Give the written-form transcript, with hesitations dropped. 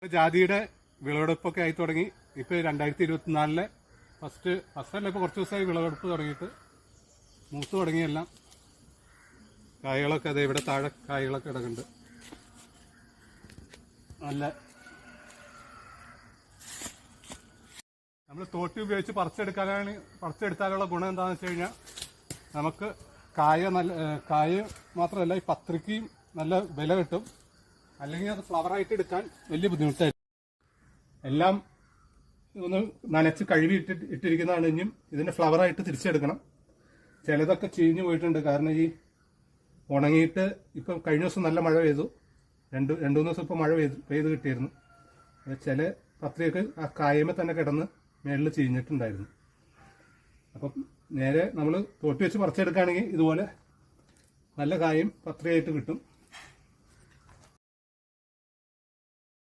ജാതിയുടെ വിളവെടുപ്പൊക്കെ ആയി തുടങ്ങി. ഇപ്പൊ 2024 ഫസ്റ്റ് അല്ല, ഇപ്പൊ കുറച്ച് ദിവസമായി വിളവെടുപ്പ് തുടങ്ങിയിട്ട് മൂത്ത് തുടങ്ങിയെല്ലാം. കായകളൊക്കെ അതെ ഇവിടെ താഴെ കായകളൊക്കെ കിടക്കുന്നുണ്ട്. നല്ല നമ്മൾ തോട്ടി ഉപയോഗിച്ച് പറിച്ചെടുത്താലുള്ള ഗുണം എന്താണെന്ന് വെച്ച് കഴിഞ്ഞാൽ നമുക്ക് കായ മാത്രമല്ല ഈ പത്രിക്കയും നല്ല വില കിട്ടും. അല്ലെങ്കിൽ അത് ഫ്ലവറായിട്ട് എടുക്കാൻ വലിയ ബുദ്ധിമുട്ടായിരിക്കും. എല്ലാം ഒന്ന് നനച്ച് കഴുകി ഇട്ടിരിക്കുന്നതാണ്. ഇനിയും ഇതിന്റെ ഫ്ലവറായിട്ട് തിരിച്ചെടുക്കണം. ചിലതൊക്കെ ചീഞ്ഞു പോയിട്ടുണ്ട്. കാരണം ഈ ഉണങ്ങിയിട്ട് ഇപ്പം കഴിഞ്ഞ ദിവസം നല്ല മഴ പെയ്തു. രണ്ടു മൂന്ന് ദിവസം ഇപ്പം മഴ പെയ്ത് കിട്ടിയിരുന്നു. ചില പത്രിയൊക്കെ ആ കായമേ തന്നെ കിടന്ന് മേളിൽ ചീഞ്ഞിട്ടുണ്ടായിരുന്നു. അപ്പം നേരെ നമ്മൾ തോട്ടി വെച്ച് പറിച്ചെടുക്കുകയാണെങ്കിൽ ഇതുപോലെ നല്ല കായും പത്രിയായിട്ട് കിട്ടും.